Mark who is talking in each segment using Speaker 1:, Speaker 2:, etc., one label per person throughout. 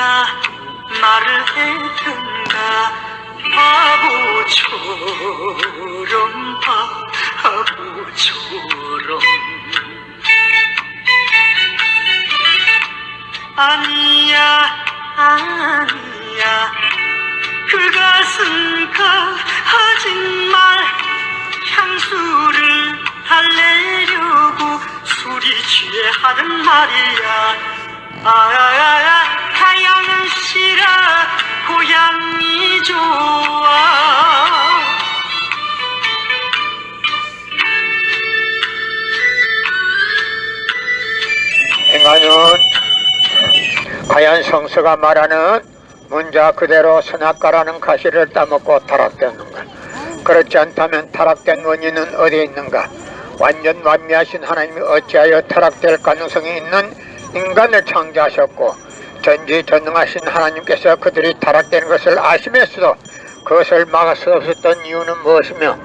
Speaker 1: 아니야 말을 했던가 바보처럼 바보처럼 아니야 아니야 그 가슴 가진 말 향수를 달래려고 술이 취해 하는 말이야 타양은 싫어 고향이 좋아
Speaker 2: 인간은 과연 성서가 말하는 문자 그대로 선악과라는 가시를 따먹고 타락되었는가? 그렇지 않다면 타락된 원인은 어디에 있는가? 완전 완미하신 하나님이 어찌하여 타락될 가능성이 있는 인간을 창조하셨고 전지전능하신 하나님께서 그들이 타락되는 것을 아시면서도 그것을 막을 수 없었던 이유는 무엇이며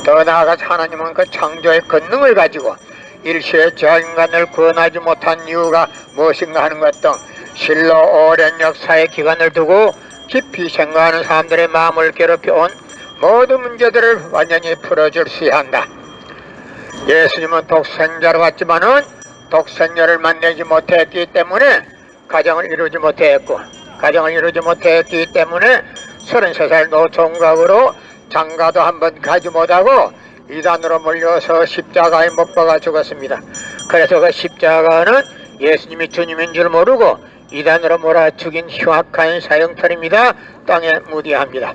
Speaker 2: 더 나아가서 하나님은 그 창조의 권능을 가지고 일시에 저 인간을 구원하지 못한 이유가 무엇인가 하는 것 등 실로 오랜 역사의 기간을 두고 깊이 생각하는 사람들의 마음을 괴롭혀온 모든 문제들을 완전히 풀어줄 수 한다. 예수님은 독생자로 왔지만은 독생녀를 만나지 못했기 때문에 가정을 이루지 못했고 가정을 이루지 못했기 때문에 33살 노총각으로 장가도 한번 가지 못하고 이단으로 몰려서 십자가에 못 박아 죽었습니다. 그래서 그 십자가는 예수님이 주님인 줄 모르고 이단으로 몰아 죽인 흉악한 사형털입니다. 땅에 무디합니다.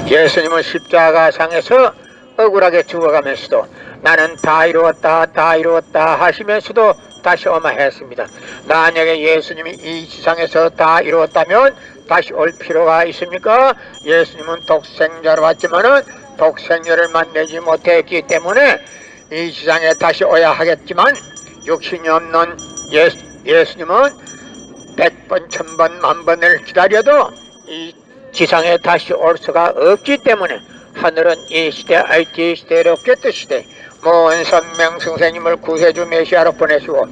Speaker 2: 예수님은 십자가상에서 억울하게 죽어가면서도 나는 다 이루었다 다 이루었다 하시면서도 다시 오마했습니다. 만약에 예수님이 이 지상에서 다 이루었다면 다시 올 필요가 있습니까? 예수님은 독생자로 왔지만은 독생녀를 만나지 못했기 때문에 이 지상에 다시 오야 하겠지만 육신이 없는 예수님은 100번, 1000번, 만번을 기다려도 이 지상에 다시 올 수가 없기 때문에 하늘은 이 시대, IT 시대, 로켓 시대 모은 선명승세님을 구세주 메시아로 보내시고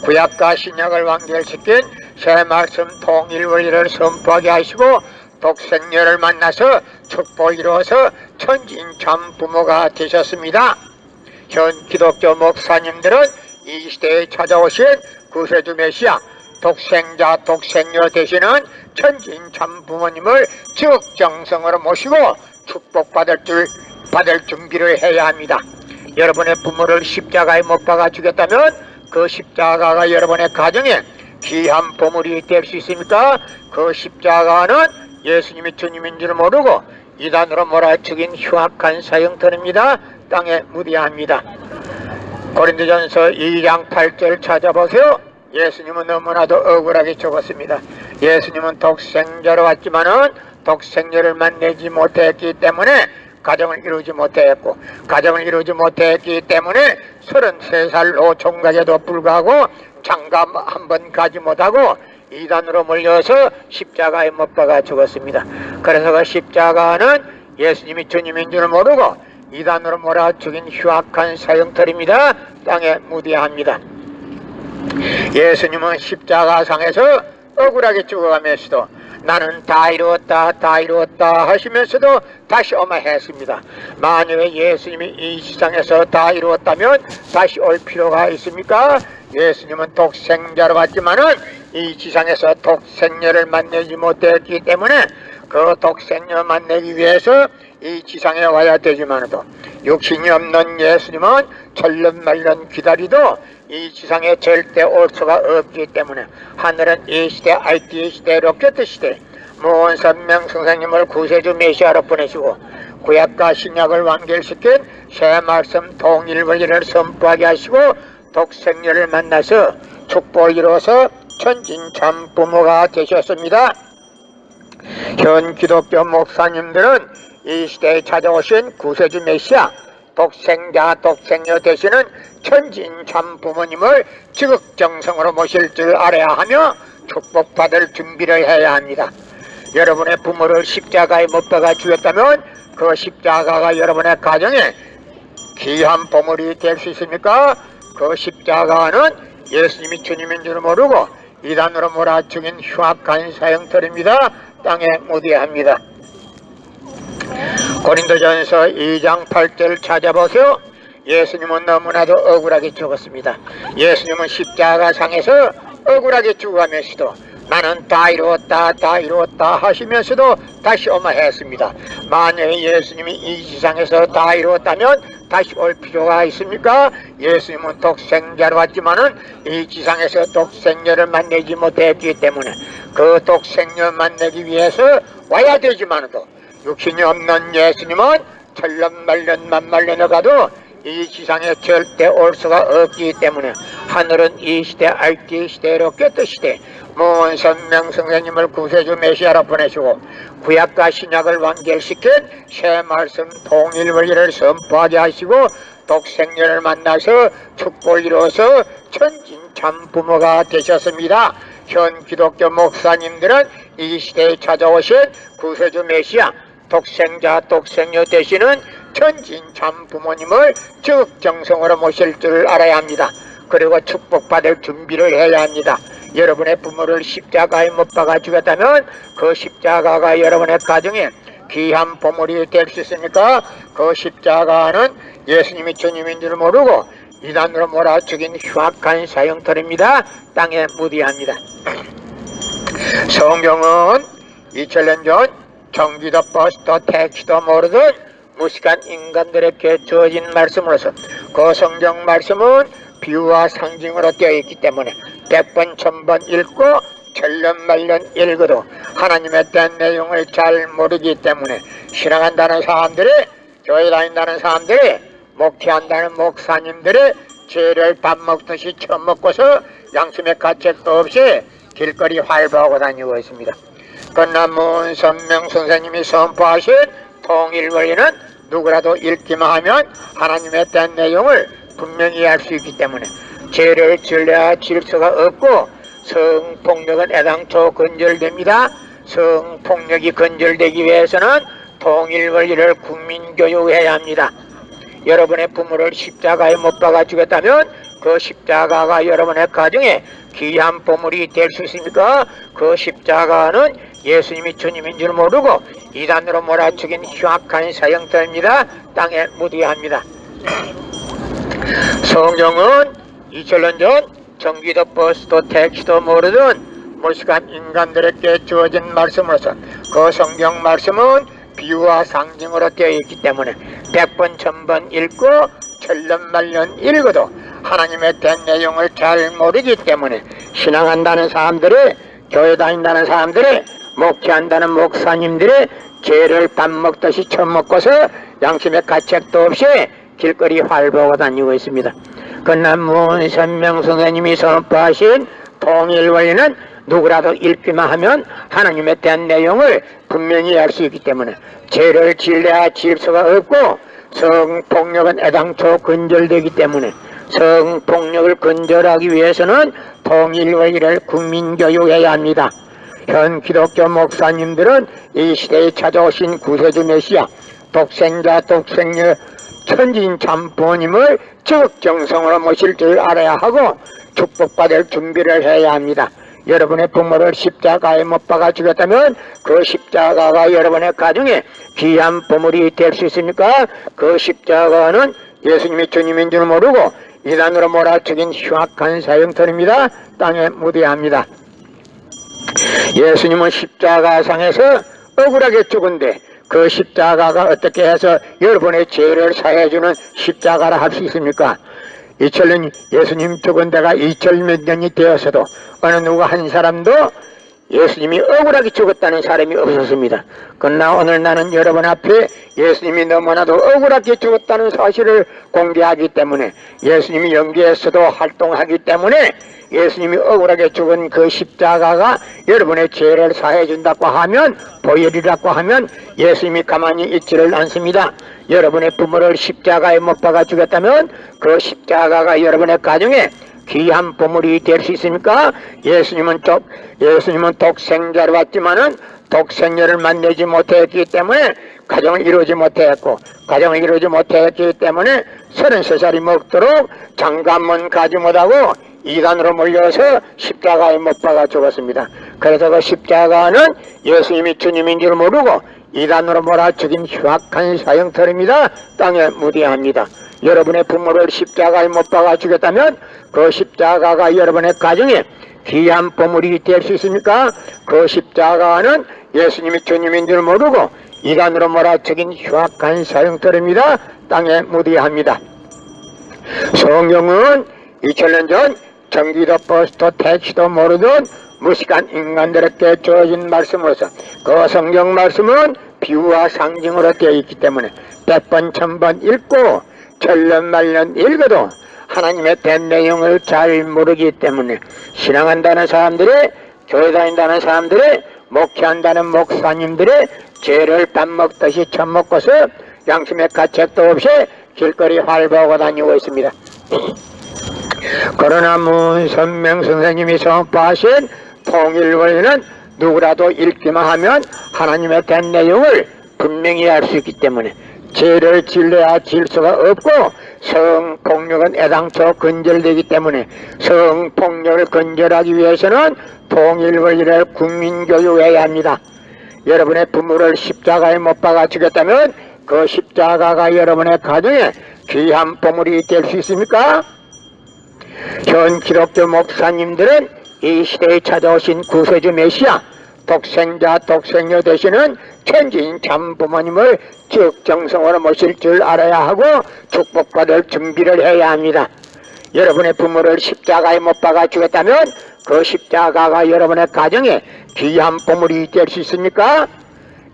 Speaker 2: 구약과 신약을 완결시킨 새 말씀 통일원리를 선포하게 하시고 독생녀를 만나서 축복을 이루어서 천진참 부모가 되셨습니다. 현 기독교 목사님들은 이 시대에 찾아오신 구세주 메시아 독생자 독생녀 되시는 천진참 부모님을 지극정성으로 모시고 축복받을 준비를 해야 합니다. 여러분의 부모를 십자가에 못 박아 죽였다면 그 십자가가 여러분의 가정에 귀한 보물이 될 수 있습니까? 그 십자가는 예수님이 주님인 줄 모르고 이단으로 몰아 죽인 흉악한 사형터입니다. 땅에 묻어야 합니다. 고린도전서 2장 8절 찾아보세요. 예수님은 너무나도 억울하게 죽었습니다. 예수님은 독생자로 왔지만은 독생녀를 만나지 못했기 때문에 가정을 이루지 못했고 가정을 이루지 못했기 때문에 33살 노총각에도 불구하고 장가 한번 가지 못하고 이단으로 몰려서 십자가에 못 박아 죽었습니다. 그래서 그 십자가는 예수님이 주님인 줄 모르고 이단으로 몰아 죽인 흉악한 사형털입니다. 땅에 묻어야 합니다. 예수님은 십자가상에서 억울하게 죽어가면서도 나는 다 이루었다 다 이루었다 하시면서도 다시 오마했습니다. 만약에 예수님이 이 세상에서 다 이루었다면 다시 올 필요가 있습니까? 예수님은 독생자로 왔지만은 이 지상에서 독생녀를 만나지 못했기 때문에 그 독생녀 만나기 위해서 이 지상에 와야 되지만도 육신이 없는 예수님은 철른말른 기다리도 이 지상에 절대 올 수가 없기 때문에 하늘은 이 시대, IT 시대, 로켓 시대 모은 선명 선생님을 구세주 메시아로 보내시고 구약과 신약을 완결시킨 새 말씀 통일원리를 선포하게 하시고 독생녀를 만나서 축복을 이루어서 천진참 부모가 되셨습니다. 현 기독교 목사님들은 이 시대에 찾아오신 구세주 메시아 독생자 독생녀 되시는 천진참 부모님을 지극정성으로 모실 줄 알아야 하며 축복받을 준비를 해야 합니다. 여러분의 부모를 십자가에 못 박아 죽였다면 그 십자가가 여러분의 가정에 귀한 보물이 될 수 있습니까? 그 십자가는 예수님이 주님인 줄 모르고 이단으로 몰아죽인 흉악한 사형터입니다. 땅에 묻어야 고린도전서 2장 8절을 찾아보세요. 예수님은 너무나도 억울하게 죽었습니다. 예수님은 십자가상에서 억울하게 죽어가면서도 나는 다 이루었다 다 이루었다 하시면서도 다시 오마했습니다. 만약에 예수님이 이 지상에서 다 이루었다면 다시 올 필요가 있습니까? 예수님은 독생자로 왔지만은 이 지상에서 독생녀를 만나지 못했기 때문에 그 독생녀 만나기 위해서 와야 되지만도 육신이 없는 예수님은 천년만년 만만년에 가도 이 지상에 절대 올 수가 없기 때문에 하늘은 이 시대 알기 시대로 깨뜨시되 모은 선명성령님을 구세주 메시아로 보내시고 구약과 신약을 완결시킨 새 말씀 통일원리를 선포하게 하시고 독생녀를 만나서 축복을 이루어서 천진참 부모가 되셨습니다. 현 기독교 목사님들은 이 시대에 찾아오신 구세주 메시아 독생자 독생녀 되시는 천진참 부모님을 적정성으로 모실 줄 알아야 합니다. 그리고 축복받을 준비를 해야 합니다. 여러분의 부모를 십자가에 못 박아 죽였다면 그 십자가가 여러분의 가정에 귀한 보물이 될 수 있습니까? 그 십자가는 예수님이 주님인 줄 모르고 이단으로 몰아 죽인 흉악한 사형터입니다. 땅에 묻어야 합니다. 성경은 2000년 전 경기도 버스도 택시도 모르던 무식한 인간들에게 주어진 말씀으로서 그 성경 말씀은 비유와 상징으로 되어 있기 때문에 100번 1000번 읽고 천년만년 읽어도 하나님에 대한 내용을 잘 모르기 때문에 신앙한다는 사람들이 교회 다닌다는 사람들이 목회한다는 목사님들이 죄를 밥 먹듯이 처먹고서 양심의 가책도 없이 길거리 활보하고 다니고 있습니다. 그러나 문선명 선생님이 선포하신 통일원리는 누구라도 읽기만 하면 하나님에 대한 내용을 분명히 알 수 있기 때문에 죄를 지으려 지을 수가 없고 성폭력은 애당초 건절됩니다. 성폭력이 건절되기 위해서는 통일원리를 국민교육해야 합니다. 여러분의 부모를 십자가에 못 박아 죽였다면 그 십자가가 여러분의 가정에 귀한 보물이 될 수 있습니까? 그 십자가는 예수님이 주님인 줄 모르고 이단으로 몰아죽인 흉악한 사형터입니다. 땅에 묻어야 합니다. 성경은 2000년 전 전기도 버스도 택시도 모르던 무식한 인간들에게 주어진 말씀으로서 그 성경 말씀은 비유와 상징으로 되어 있기 때문에 100번 1000번 읽고 천년만년 읽어도 하나님에 대한 내용을 잘 모르기 때문에 신앙한다는 사람들이 교회 다닌다는 사람들이 목회한다는 목사님들이 죄를 밥 먹듯이 처먹고서 양심의 가책도 없이 길거리 활보하고 다니고 있습니다. 그러나 문선명 선생님이 선포하신 통일원리는 누구라도 읽기만 하면 하나님에 대한 내용을 분명히 알 수 있기 때문에 죄를 지으려 지을 수가 없고 성폭력은 애당초 건절되기 때문에 성폭력을 건절하기 위해서는 통일원리를 국민교육해야 합니다. 현 기독교 목사님들은 이 시대에 찾아오신 구세주 메시아 독생자 독생녀 천진참 부모님을 적정성으로 모실 줄 알아야 하고 축복받을 준비를 해야 합니다. 여러분의 부모를 십자가에 못 박아 죽였다면 그 십자가가 여러분의 가정에 귀한 보물이 될 수 있습니까? 그 십자가는 예수님이 주님인 줄 모르고 이단으로 몰아죽인 흉악한 사형터입니다. 땅에 묻어야 합니다. 예수님은 십자가상에서 억울하게 죽은데 그 십자가가 어떻게 해서 여러분의 죄를 사해주는 십자가라 할 수 있습니까? 2000년 예수님 죽은 데가 2000몇 년이 되었어도 어느 누가 한 사람도 예수님이 억울하게 죽었다는 사람이 없었습니다. 그러나 오늘 나는 여러분 앞에 예수님이 너무나도 억울하게 죽었다는 사실을 공개하기 때문에 예수님이 연기에서도 활동하기 때문에 예수님이 억울하게 죽은 그 십자가가 여러분의 죄를 사해준다고 하면 보혈이라고 하면 예수님이 가만히 있지를 않습니다. 여러분의 부모를 십자가에 못 박아 죽였다면 그 십자가가 여러분의 가정에 귀한 보물이 될 수 있습니까? 예수님은 독생자로 왔지만은 독생녀를 만나지 못했기 때문에 가정을 이루지 못했고 가정을 이루지 못했기 때문에 33살이 먹도록 장관문 가지 못하고 이단으로 몰려서 십자가에 못 박아 죽었습니다. 그래서 그 십자가는 예수님이 주님인 줄 모르고 이단으로 몰아 죽인 흉악한 사형터입니다. 땅에 무대합니다. 여러분의 부모를 십자가에 못 박아 죽였다면 그 십자가가 여러분의 가정에 귀한 보물이 될 수 있습니까? 그 십자가는 예수님이 주님인 줄 모르고 이단으로 몰아 죽인 흉악한 사형터입니다. 땅에 무대합니다. 성경은 2000년 전 전기도 버스도 택시도 모르던 무식한 인간들에게 주어진 말씀으로서 그 성경 말씀은 비유와 상징으로 되어 있기 때문에 100번 1000번 읽고 천년 말년 읽어도 하나님의 된 내용을 잘 모르기 때문에 신앙한다는 사람들의, 교회 다닌다는 사람들의, 목회한다는 목사님들의 죄를 밥 먹듯이 처먹고서 양심의 가책도 없이 길거리 활보하고 다니고 있습니다. 그러나 문선명 선생님이 선포하신 통일원리는 누구라도 읽기만 하면 하나님의 된 내용을 분명히 알 수 있기 때문에 죄를 질러야 질수가 없고 성폭력은 애당초 근절되기 때문에 성폭력을 근절하기 위해서는 통일원리를 국민교육해야 합니다. 여러분의 부모를 십자가에 못 박아 죽였다면 그 십자가가 여러분의 가정에 귀한 보물이 될 수 있습니까? 현 기독교 목사님들은 이 시대에 찾아오신 구세주 메시아 독생자 독생녀 되시는 천지인 참부모님을 적정성으로 모실 줄 알아야 하고 축복받을 준비를 해야 합니다. 여러분의 부모를 십자가에 못 박아 죽였다면 그 십자가가 여러분의 가정에 귀한 보물이 될 수 있습니까?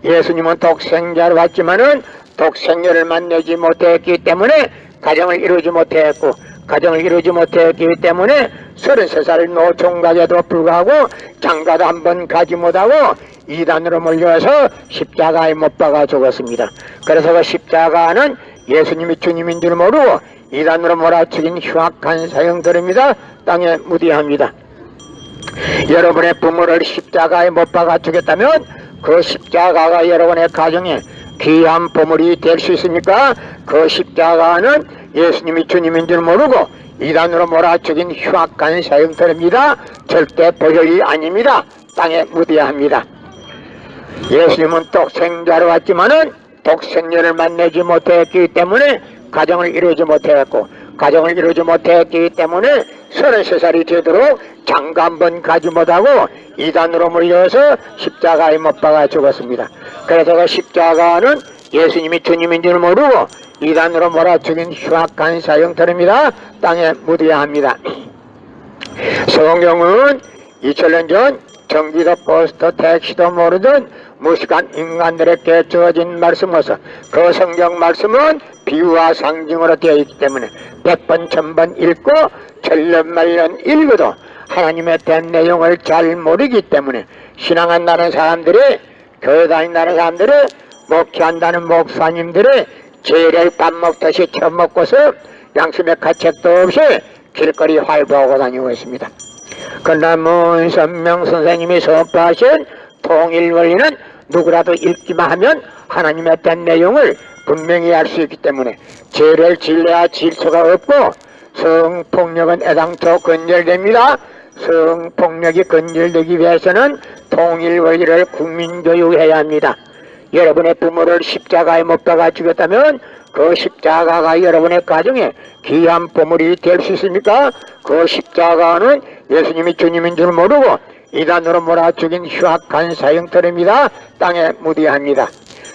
Speaker 2: 예수님은 독생자로 왔지만은 독생녀를 만나지 못했기 때문에 가정을 이루지 못했고 가정을 이루지 못했기 때문에 33살 노총각에도 불구하고 장가도 한번 가지 못하고 이단으로 몰려서 십자가에 못 박아 죽었습니다. 그래서 그 십자가는 예수님이 주님인 줄 모르고 이단으로 몰아치긴 흉악한 사형들입니다. 땅에 무대합니다. 여러분의 부모를 십자가에 못 박아 죽였다면 그 십자가가 여러분의 가정에 귀한 보물이 될 수 있습니까? 그 십자가는 예수님이 주님인 줄 모르고 이단으로 몰아죽인 흉악한 사형터입니다. 절대 보혈이 아닙니다. 땅에 무대합니다. 예수님은 독생자로 왔지만은 독생녀를 만나지 못했기 때문에 가정을 이루지 못했고 가정을 이루지 못했기 때문에 33살이 되도록 장가 한번 가지 못하고 이단으로 몰려서 십자가에 못 박아 죽었습니다. 그래서 그 십자가는 예수님이 주님인 줄 모르고 이단으로 몰아 죽인 흉악한 사형터입니다. 땅에 묻어야 합니다. 성경은 2000년 전 전기도 버스도 택시도 모르던 무식한 인간들에게 주어진 말씀으로서 그 성경 말씀은 비유와 상징으로 되어 있기 때문에 100번 1000번 읽고 천년 말년 읽어도 하나님의 된 내용을 잘 모르기 때문에 신앙한다는 사람들이, 교회 다닌다는 사람들이, 목회한다는 목사님들이 죄를 밥 먹듯이 처먹고서 양심의 가책도 없이 길거리 활보하고 다니고 있습니다. 그러나 문선명 선생님이 선포하신 통일원리는 누구라도 읽기만 하면 하나님의 된 내용을 분명히 알 수 있기 때문에 죄를 질러야 질수가 없고 성폭력은 애당초 근절됩니다. 성폭력이 근절되기 위해서는 통일원리를 국민교육해야 합니다. 여러분의 부모를 십자가에 못 박아 죽였다면 그 십자가가 여러분의 가정에 귀한 보물이 될 수 있습니까? 그 십자가는 예수님이 주님인 줄 모르고 이단으로 몰아 죽인 흉악한 사형터입니다. 땅에 무대합니다.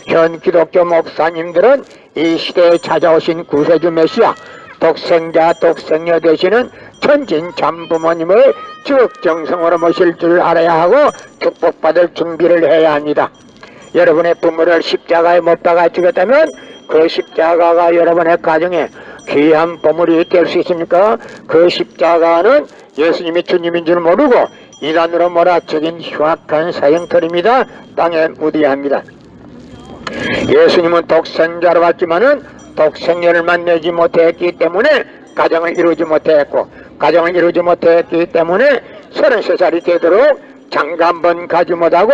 Speaker 2: 현 기독교 목사님들은 이 시대에 찾아오신 구세주 메시아 독생자 독생녀 되시는 천진 참부모님을 적정성으로 모실 줄 알아야 하고 축복받을 준비를 해야 합니다. 여러분의 부모를 십자가에 못 박아 죽였다면 그 십자가가 여러분의 가정에 귀한 보물이 될 수 있습니까? 그 십자가는 예수님이 주님인 줄 모르고 이단으로 몰아 죽인 흉악한 사형터입니다. 땅에 무대합니다. 예수님은 독생자로 왔지만은 독생녀를 만나지 못했기 때문에 가정을 이루지 못했고 가정을 이루지 못했기 때문에 33살이 되도록 장가 한번 가지 못하고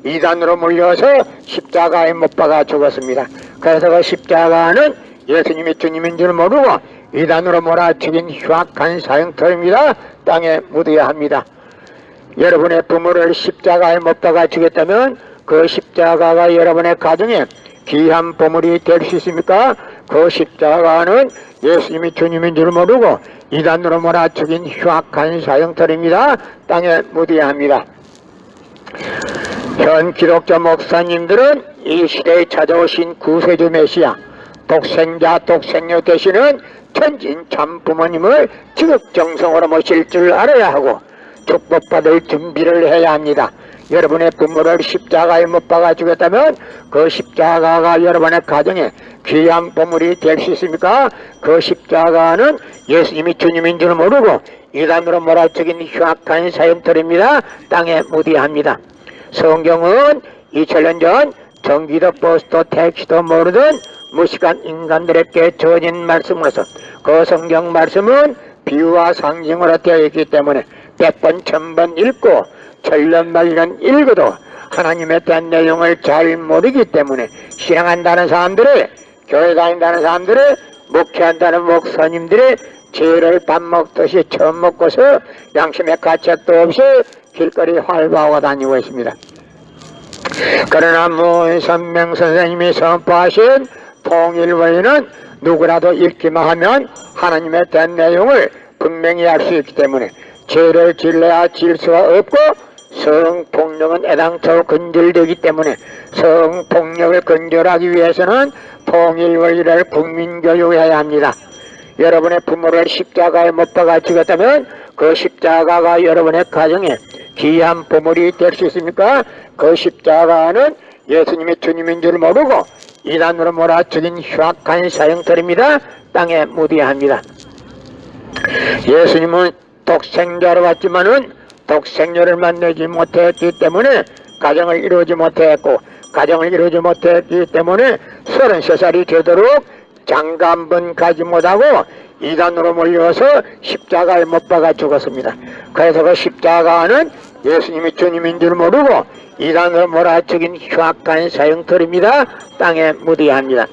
Speaker 2: 이단으로 몰려서 십자가에 못 박아 죽었습니다. 그래서 그 십자가는 예수님이 주님인 줄 모르고 이단으로 몰아치긴 흉악한 사형터입니다. 땅에 묻어야 합니다. 여러분의 부모를 십자가에 못 박아 주겠다면 그 십자가가 여러분의 가정에 귀한 보물이 될 수 있습니까? 그 십자가는 예수님이 주님인 줄 모르고 이단으로 몰아치긴 흉악한 사형터입니다. 땅에 묻어야 합니다. 현 기독교 목사님들은 이 시대에 찾아오신 구세주 메시아 독생자 독생녀 되시는 천진 참 부모님을 지극정성으로 모실 줄 알아야 하고 축복받을 준비를 해야 합니다. 여러분의 부모를 십자가에 못 박아 주겠다면 그 십자가가 여러분의 가정에 귀한 보물이 될 수 있습니까? 그 십자가는 예수님이 주님인 줄 모르고 이단으로 몰아치긴 흉악한 사형터입니다. 땅에 묻어야 합니다. 성경은 2000년 전 전기도 버스도 택시도 모르던 무식한 인간들에게 주어진 말씀으로서 그 성경 말씀은 비유와 상징으로 되어 있기 때문에 100번 1000번 읽고 천년만년 읽어도 하나님에 대한 내용을 잘 모르기 때문에 신앙한다는 사람들이, 교회 다닌다는 사람들이, 목회한다는 목사님들이 죄를 밥 먹듯이 처음 먹고서 양심의 가책도 없이 길거리 활보하고 다니고 있습니다. 그러나 문선명 선생님이 선포하신 통일원리는 누구라도 읽기만 하면 하나님에 대한 내용을 분명히 알 수 있기 때문에 죄를 질러야 질 수가 없고 성폭력은 애당초 근절되기 때문에 성폭력을 근절하기 위해서는 통일원리를 국민교육해야 합니다. 여러분의 부모를 십자가에 못 박아 죽였다면 그 십자가가 여러분의 가정에 귀한 보물이 될 수 있습니까? 그 십자가는 예수님이 주님인 줄 모르고 이단으로 몰아치긴 흉악한 사형터입니다. 땅에 묻어야 합니다. 예수님은 독생자로 왔지만은 독생녀를 만나지 못했기 때문에 가정을 이루지 못했고 가정을 이루지 못했기 때문에 33살이 되도록 장가 한 번 가지 못하고 이단으로 몰려서 십자가에 못 박아 죽었습니다. 그래서 그 십자가는 예수님이 주님인 줄 모르고 이단으로 몰아치긴 흉악한 사형터입니다. 땅에 묻어야 합니다.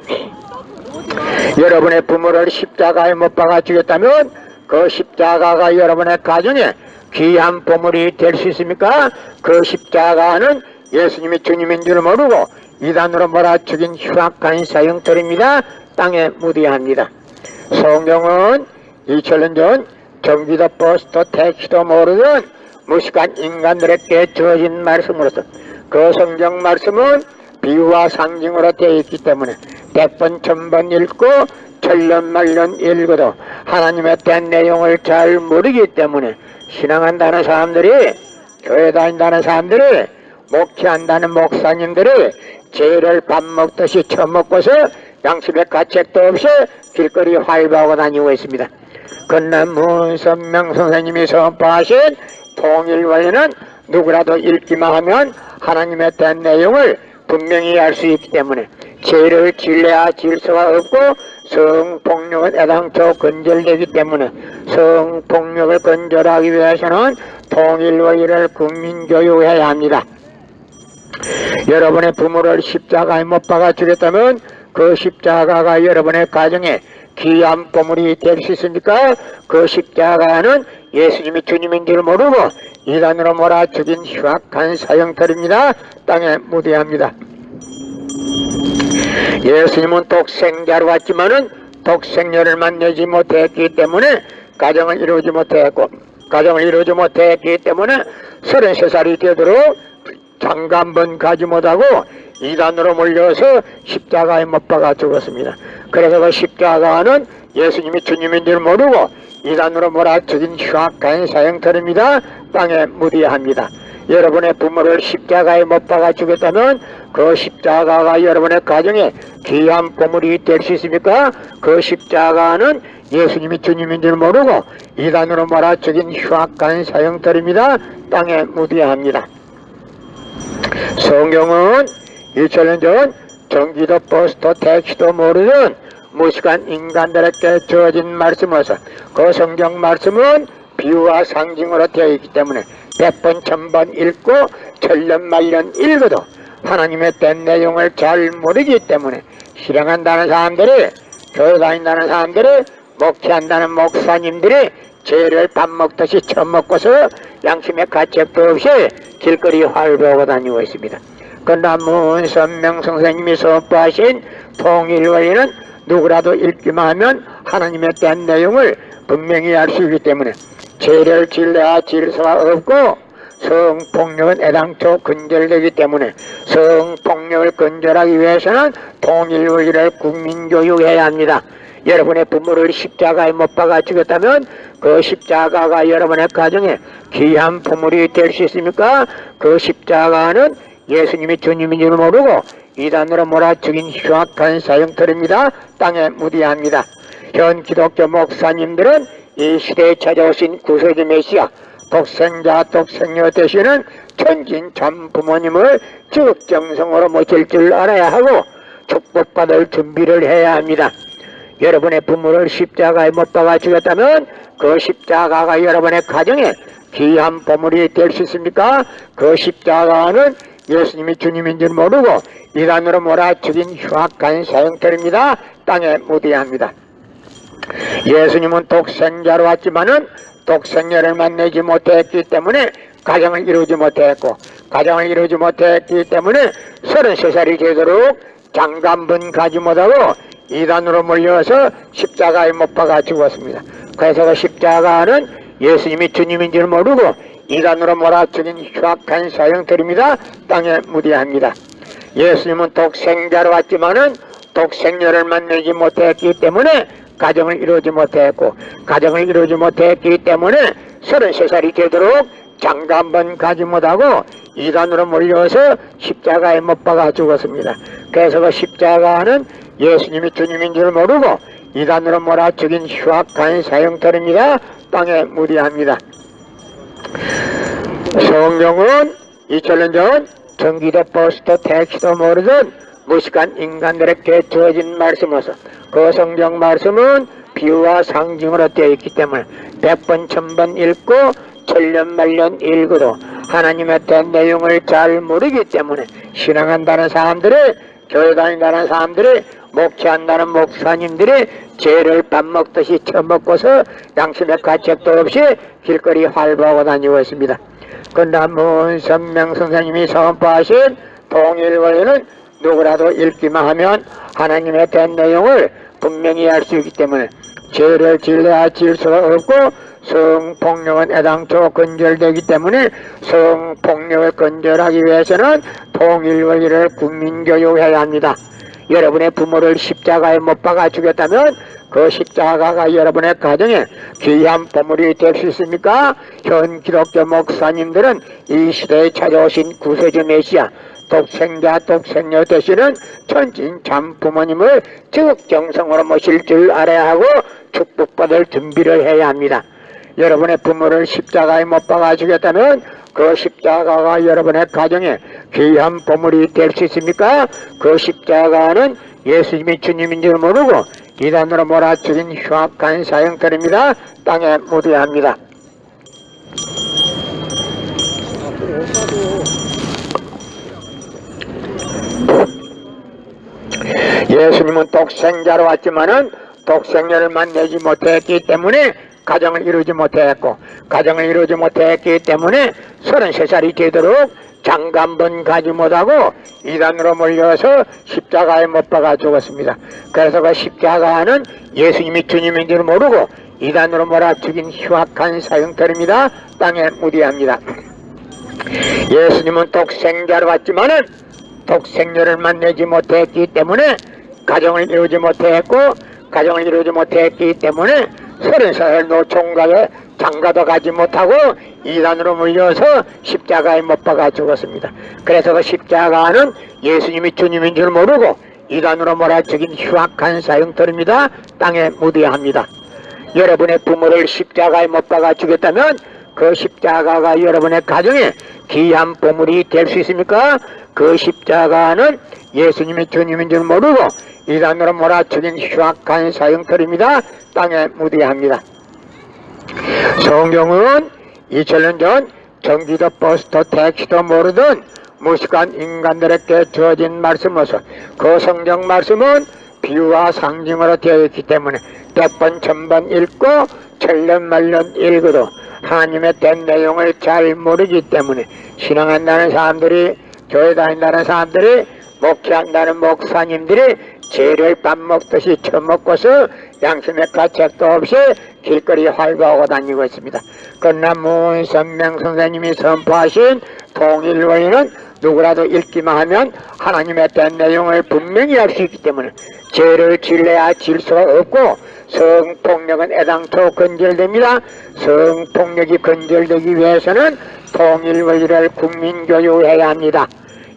Speaker 2: 여러분의 부모를 십자가에 못 박아 죽였다면 그 십자가가 여러분의 가정에 귀한 보물이 될 수 있습니까? 그 십자가는 예수님이 주님인 줄 모르고 이단으로 몰아치긴 흉악한 사형터입니다. 땅에 묻어야 합니다. 성경은 2000년 전 전기도 버스도 택시도 모르던 무식한 인간들에게 주어진 말씀으로서 그 성경 말씀은 비유와 상징으로 되어 있기 때문에 100번 1000번 읽고 천년만년 읽어도 하나님에 대한 내용을 잘 모르기 때문에 신앙한다는 사람들이, 교회 다닌다는 사람들이, 목회한다는 목사님들이 죄를 밥 먹듯이 처먹고서 양심의 가책도 없이 길거리 활보하고 다니고 있습니다. 그러나 문선명 선생님이 선포하신 통일원리는 누구라도 읽기만 하면 하나님에 대한 내용을 분명히 알 수 있기 때문에 죄를 질러야 질 수가 없고 성폭력은 애당초 근절되기 때문에 성폭력을 근절하기 위해서는 통일원리를 국민교육해야 합니다. 여러분의 부모를 십자가에 못 박아 주겠다면 그 십자가가 여러분의 가정에 귀한 보물이 될 수 있습니까? 그 십자가는 예수님이 주님인 줄 모르고 이단으로 몰아치긴 흉악한 사형터입니다. 땅에 묻어야 합니다. 예수님은 독생자로 왔지만은 독생녀를 만나지 못했기 때문에 가정을 이루지 못했기 때문에 33살이 되도록 장가 한 번 가지 못하고 이단으로 몰려서 십자가에 못 박아 죽었습니다. 그래서 그 십자가는 예수님이 주님인 줄 모르고 이단으로 몰아치긴 흉악한 사형터입니다. 땅에 묻어야 합니다. 여러분의 부모를 십자가에 못 박아 주겠다면 그 십자가가 여러분의 가정에 귀한 보물이 될 수 있습니까? 그 십자가는 예수님이 주님인 줄 모르고 이단으로 몰아치긴 흉악한 사형터입니다. 땅에 묻어야 합니다. 성경은 2000년 전 전기도 버스도 택시도 모르는 무식한 인간들에게 주어진 말씀으로서 그 성경 말씀은 비유와 상징으로 되어 있기 때문에 100번 1000번 읽고 천년만년 읽어도 하나님의 대한 내용을 잘 모르기 때문에 실행한다는 사람들이, 교회 다닌다는 사람들이, 목회한다는 목사님들이 죄를 밥 먹듯이 처먹고서 양심의 가책도 없이 길거리 활보하고 다니고 있습니다. 그러나 문선명 선생님이 선포하신 통일원리는 누구라도 읽기만 하면 하나님에 대한 내용을 분명히 알 수 있기 때문에 죄를 질러야 질서가 없고 성폭력은 애당초 근절되기 때문에 성폭력을 근절하기 위해서는 통일원리를 국민교육해야 합니다. 여러분의 부모를 십자가에 못 박아 죽였다면 그 십자가가 여러분의 가정에 귀한 보물이 될 수 있습니까? 그 십자가는 예수님이 주님인 줄 모르고 이단으로 몰아 죽인 흉악한 사형터입니다. 땅에 무디합니다. 현 기독교 목사님들은 이 시대에 찾아오신 구세주 메시아 독생자 독생녀 되시는 천진 참 부모님을 적정성으로 모실 줄 알아야 하고 축복받을 준비를 해야 합니다. 여러분의 부모를 십자가에 못 박아 죽였다면 그 십자가가 여러분의 가정에 귀한 보물이 될 수 있습니까? 그 십자가는 예수님이 주님인 줄 모르고 이단으로 몰아 죽인 흉악한 사형터입니다. 땅에 묻어야 예수님은 독생자로 왔지만은 독생녀를 만나지 못했기 때문에 가정을 이루지 못했고 가정을 이루지 못했기 때문에 33살이 되도록 장관분 가지 못하고 이단으로 몰려서 십자가에 못 박아 죽었습니다. 그래서 그 십자가는 예수님이 주님인 줄 모르고 이단으로 몰아 죽인 흉악한 사형들입니다. 땅에 무디합니다. 예수님은 독생자로 왔지만은 독생녀를 만나지 못했기 때문에 가정을 이루지 못했고 가정을 이루지 못했기 때문에 33살이 되도록 장가 한번 가지 못하고 이단으로 몰려서 십자가에 못 박아 죽었습니다. 그래서 그 십자가는 예수님이 주님인 줄 모르고 이단으로 몰아 죽인 흉악한 사형터입니다. 땅에 무디합니다. 성경은 2000년 전 전기도 버스도 택시도 모르던 무식한 인간들에게 주어진 말씀으로서 그 성경 말씀은 비유와 상징으로 되어 있기 때문에 100번 1000번 읽고 천년 말년 읽어도 하나님에 대한 내용을 잘 모르기 때문에 신앙한다는 사람들이 교회 다닌다는 사람들이 목회한다는 목사님들이 죄를 밥 먹듯이 처먹고서 양심의 가책도 없이 길거리 활보하고 다니고 있습니다. 그러나 문선명 선생님이 선포하신 통일원리는 누구라도 읽기만 하면 하나님에 대한 내용을 분명히 알 수 있기 때문에 죄를 질러야 질 수가 없고 성폭력은 애당초 근절되기 때문에 성폭력을 근절하기 위해서는 통일원리를 국민교육해야 합니다. 여러분의 부모를 십자가에 못 박아 죽였다면 그 십자가가 여러분의 가정에 귀한 보물이 될 수 있습니까? 현 기독교 목사님들은 이 시대에 찾아오신 구세주 메시아 독생자 독생녀 되시는 천진 참 부모님을 적정성으로 모실 줄 알아야 하고 축복받을 준비를 해야 합니다. 여러분의 부모를 십자가에 못 박아 죽였다면 그 십자가가 여러분의 가정에 귀한 보물이 될 수 있습니까? 그 십자가는 예수님이 주님인 줄 모르고 이단으로 몰아 죽인 흉악한 사형들입니다. 땅에 묻어야 합니다. 예수님은 독생자로 왔지만은 독생녀를 만나지 못했기 때문에 가정을 이루지 못했고 가정을 이루지 못했기 때문에 33살이 되도록 장가 한번 가지 못하고 이단으로 몰려서 십자가에 못 박아 죽었습니다. 그래서 그 십자가는 예수님이 주님인 줄 모르고 이단으로 몰아 죽인 흉악한 사형터입니다. 땅에 묻어야 예수님은 독생자로 왔지만은 독생녀를 만나지 못했기 때문에 가정을 이루지 못했고 가정을 이루지 못했기 때문에 30살 노총각에 장가도 가지 못하고 이단으로 물려서 십자가에 못 박아 죽었습니다. 그래서 그 십자가는 예수님이 주님인 줄 모르고 이단으로 몰아 죽인 흉악한 사형터입니다. 땅에 묻어야 합니다. 여러분의 부모를 십자가에 못 박아 죽였다면 그 십자가가 여러분의 가정에 귀한 보물이 될 수 있습니까? 그 십자가는 예수님이 주님인 줄 모르고 이단으로 몰아 죽인 흉악한 사형터입니다. 땅에 묻어야 합니다. 성경은 2000년 전 전기도 버스도 택시도 모르던 무식한 인간들에게 주어진 말씀으로서 그 성경 말씀은 비유와 상징으로 되어 있기 때문에 100번 1000번 읽고 천년만년 읽어도 하나님의 된 내용을 잘 모르기 때문에 신앙한다는 사람들이, 교회 다닌다는 사람들이, 목회한다는 목사님들이 죄를 밥 먹듯이 처먹고서 양심의 가책도 없이 길거리 활보하고 다니고 있습니다. 그러나 문선명 선생님이 선포하신 통일원리는 누구라도 읽기만 하면 하나님의 된 내용을 분명히 알 수 있기 때문에 죄를 질래야 질 수가 없고, 성폭력은 애당초 건절됩니다. 성폭력이 건절되기 위해서는 통일원리를 국민교육해야 합니다.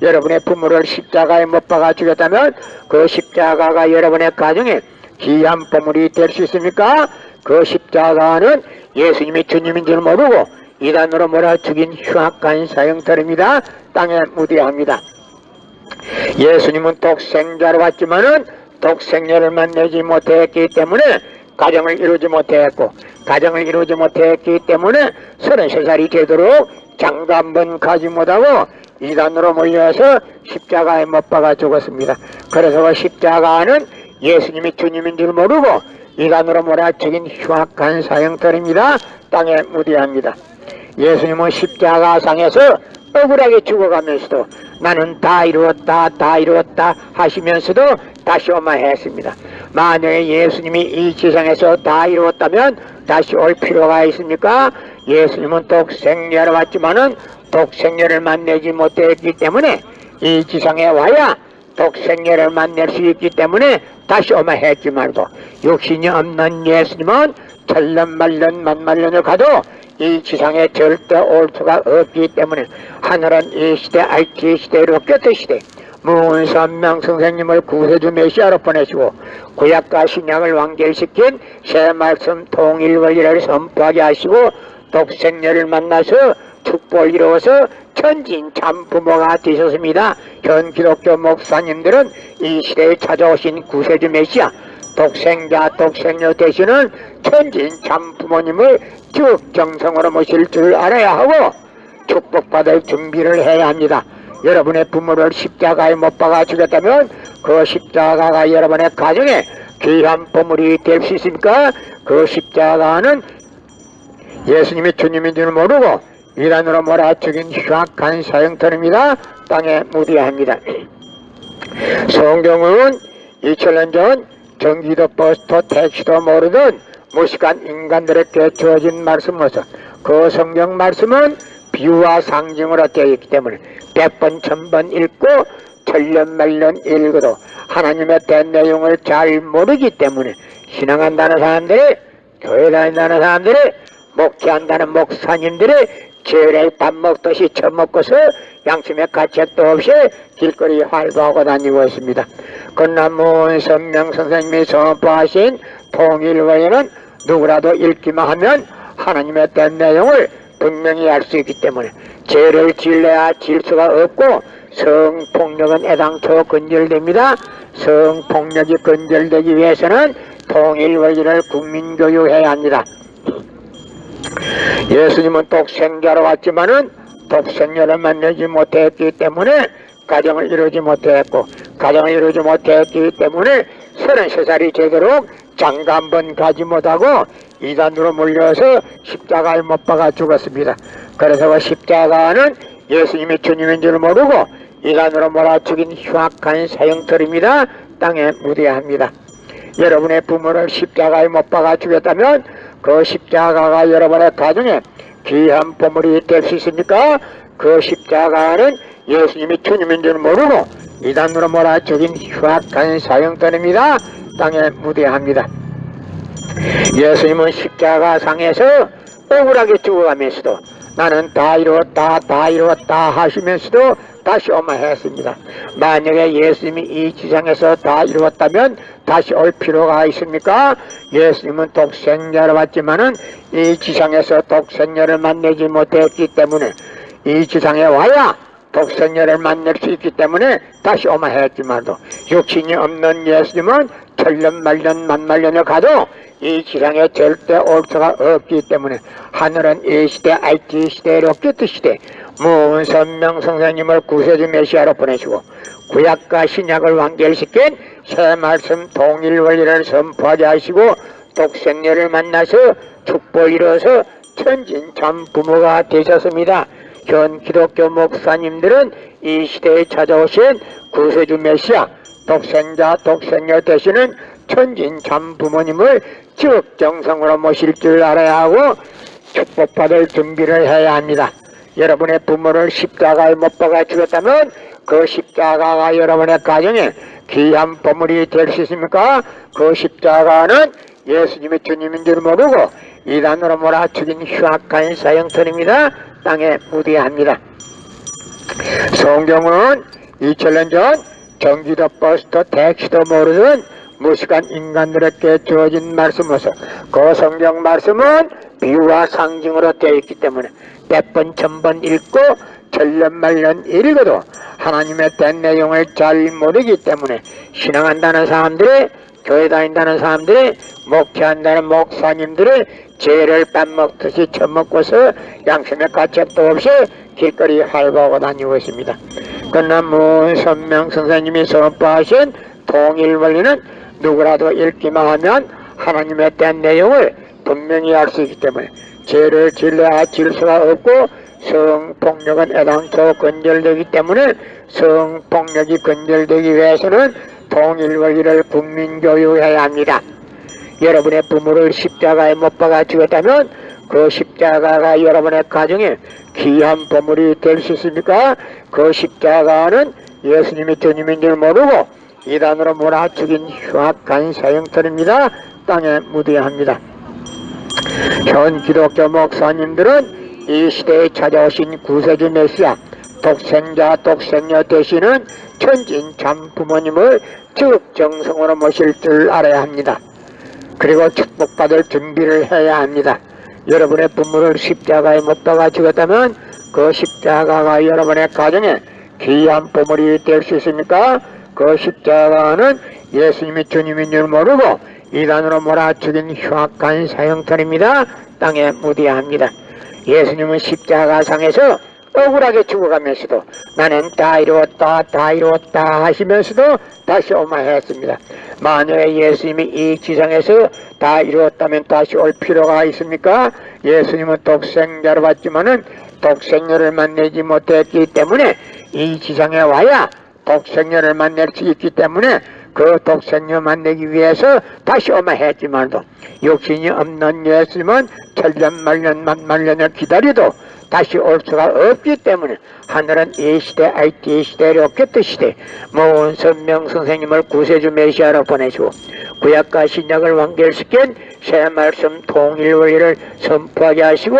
Speaker 2: 여러분의 부모를 십자가에 못 박아 죽였다면 그 십자가가 여러분의 가정에 귀한 보물이 될 수 있습니까? 그 십자가는 예수님이 주님인 줄 모르고 이단으로 몰아 죽인 흉악한 사형터입니다. 땅에 무대합니다. 예수님은 독생자로 왔지만은 독생녀를 만나지 못했기 때문에 가정을 이루지 못했고, 가정을 이루지 못했기 때문에 33살이 되도록 장가 한 번 가지 못하고 이단으로 몰려서 십자가에 못 박아 죽었습니다. 그래서 그 십자가는 예수님이 주님인 줄 모르고 이단으로 몰아 죽인 흉악한 사형터입니다. 땅에 무대합니다. 예수님은 십자가상에서 억울하게 죽어가면서도 나는 다 이루었다, 다 이루었다 하시면서도 다시 오마 했습니다. 만약에 예수님이 이 지상에서 다 이루었다면 다시 올 필요가 있습니까? 예수님은 독생녀로 왔지만은 독생녀를 만나지 못했기 때문에 이 지상에 와야 독생녀를 만날 수 있기 때문에 다시 오마 했지 말고, 육신이 없는 예수님은 천년만년 만만년을 가도 이 지상에 절대 올 수가 없기 때문에 하늘은 이 시대 IT 시대 로켓 시대 문선명 선생님을 구세주 메시아로 보내시고 구약과 신약을 완결시킨 새 말씀 통일원리를 선포하게 하시고 독생녀를 만나서 축복을 이루어서 천진 참부모가 되셨습니다. 현 기독교 목사님들은 이 시대에 찾아오신 구세주 메시아 독생자 독생녀 되시는 천진 참부모님을 쭉 정성으로 모실 줄 알아야 하고 축복받을 준비를 해야 합니다. 여러분의 부모를 십자가에 못 박아 죽였다면 그 십자가가 여러분의 가정에 귀한 보물이 될 수 있습니까? 그 십자가는 예수님이 주님인 줄 모르고 이단으로 몰아 죽인 흉악한 사형터입니다. 땅에 무대합니다. 성경은 2000년 전 전기도 버스도 택시도 모르던 무식한 인간들에게 주어진 말씀으로서 그 성경 말씀은 비유와 상징으로 되어 있기 때문에 100번 1000번 읽고 천년만년 읽어도 하나님의 된 내용을 잘 모르기 때문에 신앙한다는 사람들이, 교회 다닌다는 사람들이, 목회한다는 목사님들이 죄를 밥 먹듯이 처먹고서 양심의 가책도 없이 길거리 활보하고 다니고 있습니다. 그러나 문선명 선생님이 선포하신 통일원리는 누구라도 읽기만 하면 하나님의 된 내용을 분명히 알 수 있기 때문에 죄를 질래야 질 수가 없고, 성폭력은 애당초 건절됩니다. 성폭력이 건절되기 위해서는 통일원리를 국민교육해야 합니다. 예수님은 독생자로 왔지만은 독생녀를 만나지 못했기 때문에 가정을 이루지 못했고, 가정을 이루지 못했기 때문에 33살이 되도록 장가 한 번 가지 못하고 이단으로 몰려서 십자가에 못 박아 죽었습니다. 그래서 그 십자가는 예수님이 주님인 줄 모르고 이단으로 몰아 죽인 흉악한 사형터입니다. 땅에 무대합니다. 여러분의 부모를 십자가에 못 박아 죽였다면 그 십자가가 여러분의 가정에 귀한 보물이 될 수 있습니까? 그 십자가는 예수님이 주님인 줄 모르고 이단으로 몰아 죽인 흉악한 사형터입니다. 땅에 무대합니다. 예수님은 십자가상에서 억울하게 죽어가면서도 나는 다 이루었다, 다 이루었다 하시면서도 다시 오마 했습니다. 만약에 예수님이 이 지상에서 다 이루었다면 다시 올 필요가 있습니까? 예수님은 독생자로 왔지만은 이 지상에서 독생녀를 만나지 못했기 때문에 이 지상에 와야 독생녀를 만날 수 있기 때문에 다시 오마 했지만도 육신이 없는 예수님은 천년만년 만만년을 가도 이 지상에 절대 올 수가 없기 때문에 하늘은 이 시대 IT 시대 로켓 시대 문선명 선생님을 구세주 메시아로 보내시고 구약과 신약을 완결시킨 새 말씀 통일원리를 선포하게 하시고 독생녀를 만나서 축복을 이뤄서 천진 참 부모가 되셨습니다. 현 기독교 목사님들은 이 시대에 찾아오신 구세주 메시아 독생자 독생녀 되시는 천진 참 부모님을 지극정성으로 모실 줄 알아야 하고 축복받을 준비를 해야 합니다. 여러분의 부모를 십자가에 못 박아 죽였다면 그 십자가가 여러분의 가정에 귀한 보물이 될 수 있습니까? 그 십자가는 예수님이 주님인 줄 모르고 이단으로 몰아죽인 흉악한 사형터입니다. 땅에 무대합니다. 성경은 2000년 전 경기도 버스도 택시도 모르던 무식한 인간들에게 주어진 말씀으로서 그 성경 말씀은 비유와 상징으로 되어 있기 때문에 100번 1000번 읽고 천년만년 읽어도 하나님의 된 내용을 잘 모르기 때문에 신앙한다는 사람들이, 교회 다닌다는 사람들이, 목회한다는 목사님들이 죄를 밥 먹듯이 처먹고서 양심의 가책도 없이 길거리 활보하고 다니고 있습니다. 그러나 문선명 선생님이 선포하신 통일 원리는 누구라도 읽기만 하면 하나님의 된 내용을 분명히 알 수 있기 때문에 죄를 질러야 질 수가 없고 성폭력은 애당초 근절되기 때문에 성폭력이 근절되기 위해서는 통일 원리를 국민교육해야 합니다. 여러분의 부모를 십자가에 못 박아 죽였다면 그 십자가가 여러분의 가정에 귀한 보물이 될 수 있습니까? 그 십자가는 예수님이 주님인 줄 모르고 이단으로 몰아 죽인 흉악한 사형터입니다. 땅에 묻어야 합니다. 현 기독교 목사님들은 이 시대에 찾아오신 구세주 메시아 독생자 독생녀 되시는 천진 참 부모님을 지극정성으로 모실 줄 알아야 합니다. 그리고 축복받을 준비를 해야 합니다. 여러분의 부모를 십자가에 못 박아 죽였다면 그 십자가가 여러분의 가정에 귀한 보물이 될 수 있습니까? 그 십자가는 예수님이 주님인 줄 모르고 이단으로 몰아 죽인 흉악한 사형터입니다. 땅에 묻어야 합니다. 예수님은 십자가상에서 억울하게 죽어가면서도 나는 다 이루었다 다 이루었다 하시면서도 다시 오마했습니다. 만약에 예수님이 이 지상에서 다 이루었다면 다시 올 필요가 있습니까? 예수님은 독생자로 왔지만은 독생녀를 만나지 못했기 때문에 이 지상에 와야 독생녀를 만날 수 있기 때문에 그 독생녀 만나기 위해서 다시 오마했지만도 욕심이 없는 예수님은 천년만년 만만년을 기다려도 다시 올 수가 없기 때문에 하늘은 이 시대, IT 시대, 로켓 시대 문선명 선생님을 구세주 메시아로 보내시고 구약과 신약을 완결시킨 새 말씀 통일 원리를 선포하게 하시고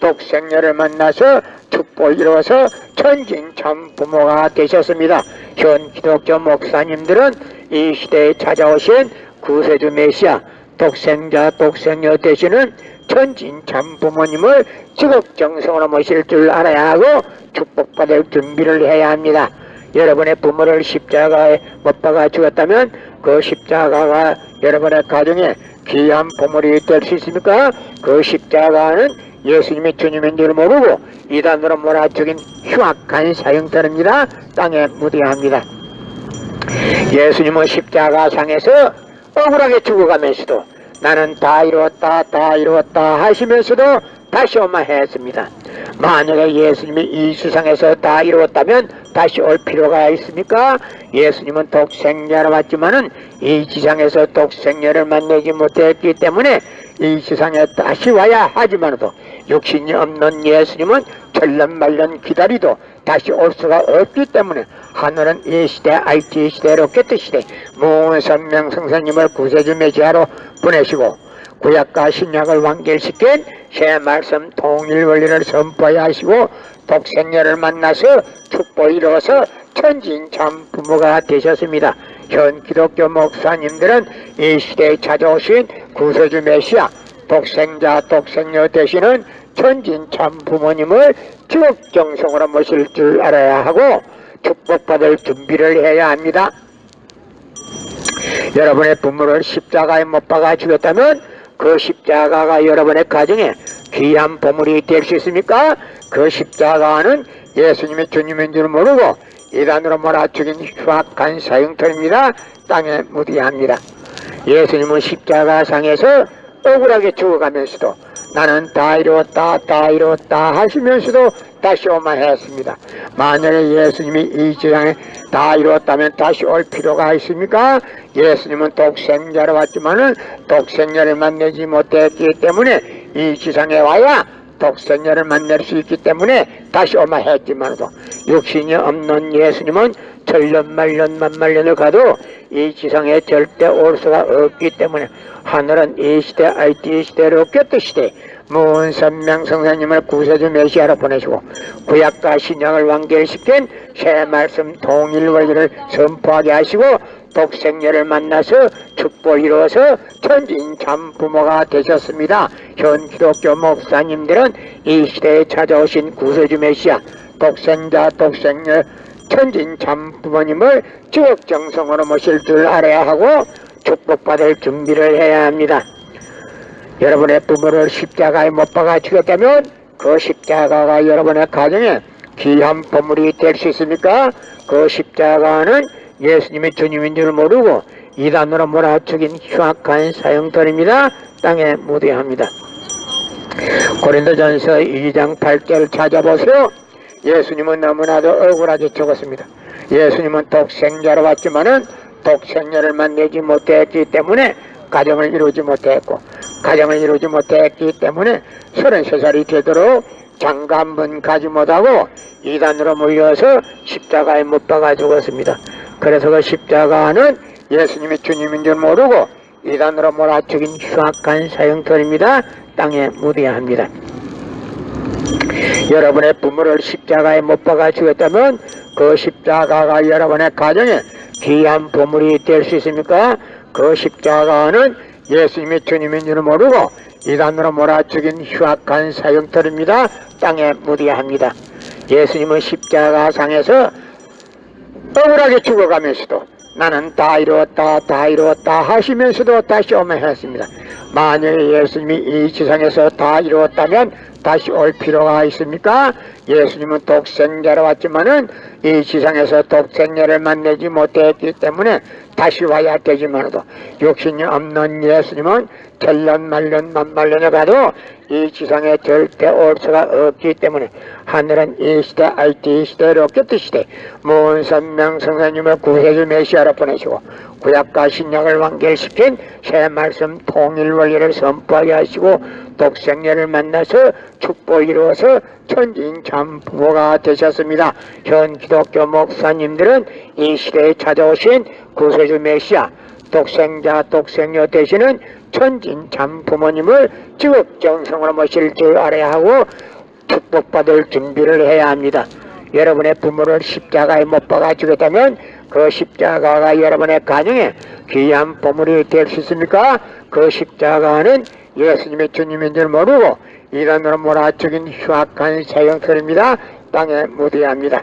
Speaker 2: 독생녀를 만나서 축복을 이루어서 천진 참 부모가 되셨습니다. 현 기독교 목사님들은 이 시대에 찾아오신 구세주 메시아 독생자 독생녀 되시는 천진 참 부모님을 지극정성으로 모실 줄 알아야 하고 축복받을 준비를 해야 합니다. 여러분의 부모를 십자가에 못 박아 죽었다면 그 십자가가 여러분의 가정에 귀한 보물이 될 수 있습니까? 그 십자가는 예수님이 주님인 줄 모르고 이단으로 몰아 죽인 흉악한 사형터입니다. 땅에 묻어야 합니다. 예수님은 십자가상에서 억울하게 죽어가면서도 나는 다 이루었다 다 이루었다 하시면서도 다시 오마했습니다. 만약에 예수님이 이 세상에서 다 이루었다면 다시 올 필요가 있습니까? 예수님은 독생자로 왔지만은 이 지상에서 독생녀를 만나지 못했기 때문에 이 세상에 다시 와야 하지만도 육신이 없는 예수님은 천년만년 기다리도 다시 올 수가 없기 때문에 하늘은 이 시대, IT 시대, 로켓 시대 문선명 선생님을 구세주 메시아로 보내시고 구약과 신약을 완결시킨 새 말씀 통일 원리를 선포해야 하시고 독생녀를 만나서 축복을 이루어서 천진 참 부모가 되셨습니다. 현 기독교 목사님들은 이 시대에 찾아오신 구세주 메시아 독생자 독생녀 되시는 천진 참 부모님을 지극정성으로 모실 줄 알아야 하고 축복받을 준비를 해야 합니다. 여러분의 부모를 십자가에 못 박아 죽였다면 그 십자가가 여러분의 가정에 귀한 보물이 될 수 있습니까? 그 십자가는 예수님이 주님인 줄 모르고 이단으로 몰아 죽인 흉악한 사형터입니다. 땅에 묻어야 합니다. 예수님은 십자가상에서 억울하게 죽어가면서도 나는 다 이루었다 하시면서도 다시 오마 했습니다. 만약에 예수님이 이 지상에 다 이루었다면 다시 올 필요가 있습니까? 예수님은 독생자로 왔지만은 독생자를 만나지 못했기 때문에 이 지상에 와야 독생자를 만날 수 있기 때문에 다시 오마 했지만도 육신이 없는 예수님은 천년 만년 만만년을 가도 이 지상에 절대 올 수가 없기 때문에 하늘은 이 시대 IT 시대로 꼈듯이 무은 선명성사님을 구세주 메시아로 보내시고 구약과 신약을 완결시킨 새 말씀 통일 원리를 선포하게 하시고 독생녀를 만나서 축복을 이루어서 천진 참 부모가 되셨습니다. 현 기독교 목사님들은 이 시대에 찾아오신 구세주 메시아 독생자 독생녀 천진 참 부모님을 지극정성으로 모실 줄 알아야 하고 축복받을 준비를 해야 합니다. 여러분의 부모를 십자가에 못 박아 죽였다면 그 십자가가 여러분의 가정에 귀한 보물이 될 수 있습니까? 그 십자가는 예수님이 주님인 줄 모르고 이단으로 몰아죽인 흉악한 사형들입니다. 땅에 묻어야 고린도전서 2장 8절을 찾아보세요. 예수님은 너무나도 억울하게 죽었습니다. 예수님은 독생자로 왔지만은 독생자를 만나지 못했기 때문에 가정을 이루지 못했고 가정을 이루지 못했기 때문에 33살이 되도록 장가 한 번 가지 못하고 이단으로 몰려서 십자가에 못 박아 죽었습니다. 그래서 그 십자가는 예수님이 주님인 줄 모르고 이단으로 몰아 죽인 흉악한 사형터입니다. 땅에 묻어야 합니다. 여러분의 부모를 십자가에 못 박아 죽였다면 그 십자가가 여러분의 가정에 귀한 보물이 될 수 있습니까? 그 십자가는 예수님이 주님인 줄 모르고 이단으로 몰아 죽인 흉악한 사형터입니다. 땅에 묻어야 합니다. 예수님은 십자가상에서 억울하게 죽어가면서도 나는 다 이루었다 하시면서도 다시 오마 했습니다. 만약에 예수님이 이 지상에서 다 이루었다면 다시 올 필요가 있습니까? 예수님은 독생자로 왔지만은 이 지상에서 독생자를 만나지 못했기 때문에 다시 와야 되지만도 육신이 없는 예수님은 천년 만년 만만년에 가도 이 지상에 절대 올 수가 없기 때문에 하늘은 이 시대 IT 시대로 꼈듯이 무은 선명성사님을 구세주 메시아로 보내시고 구약과 신약을 완결시킨 새 말씀 통일 원리를 선포하게 하시고 독생녀를 만나서 축복을 이루어서 천진 참 부모가 되셨습니다. 현 기독교 목사님들은 이 시대에 찾아오신 구세주 메시아 독생자 독생녀 되시는 천진 참 부모님을 지극정성으로 모실 줄 알아야 하고 축복받을 준비를 해야 합니다. 여러분의 부모를 십자가에 못 박아 죽였다면 그 십자가가 여러분의 가정에 귀한 보물이 될 수 있습니까? 그 십자가는 예수님의 주님인 줄 모르고 이단으로 몰아 죽인 흉악한 사형터입니다. 땅에 묻어야 합니다.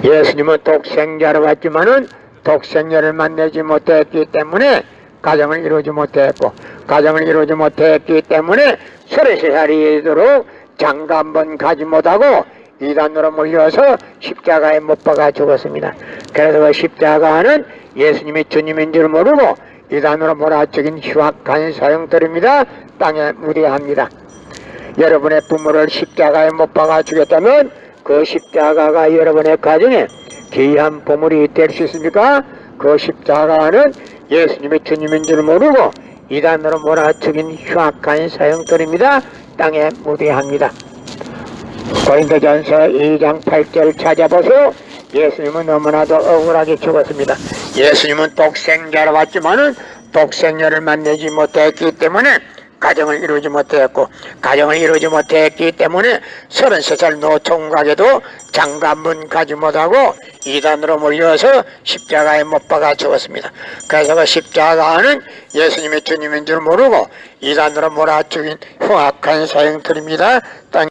Speaker 2: 예수님은 독생자로 왔지만은 독생녀를 만나지 못했기 때문에 가정을 이루지 못했고 가정을 이루지 못했기 때문에 33살이 되도록 장가 한 번 가지 못하고 이단으로 몰려서 십자가에 못 박아 죽었습니다. 그래서 그 십자가는 예수님이 주님인 줄 모르고 이단으로 몰아 죽인 흉악한 사형들입니다. 땅에 묻어야 합니다. 여러분의 부모를 십자가에 못 박아 죽였다면 그 십자가가 여러분의 가정에 귀한 보물이 될 수 있습니까? 그 십자가는 예수님이 주님인 줄 모르고 이단으로 몰아 죽인 흉악한 사형들입니다. 땅에 묻어야 합니다. 고린도전서 2장 8절 찾아보세요. 예수님은 너무나도 억울하게 죽었습니다. 예수님은 독생자로 왔지만은 독생녀를 만나지 못했기 때문에 가정을 이루지 못했고 가정을 이루지 못했기 때문에 33살 노총각에도 장가 한 번 가지 못하고 이단으로 몰려서 십자가에 못 박아 죽었습니다. 그래서 그 십자가는 예수님의 주님인 줄 모르고 이단으로 몰아 죽인 흉악한 사형들입니다.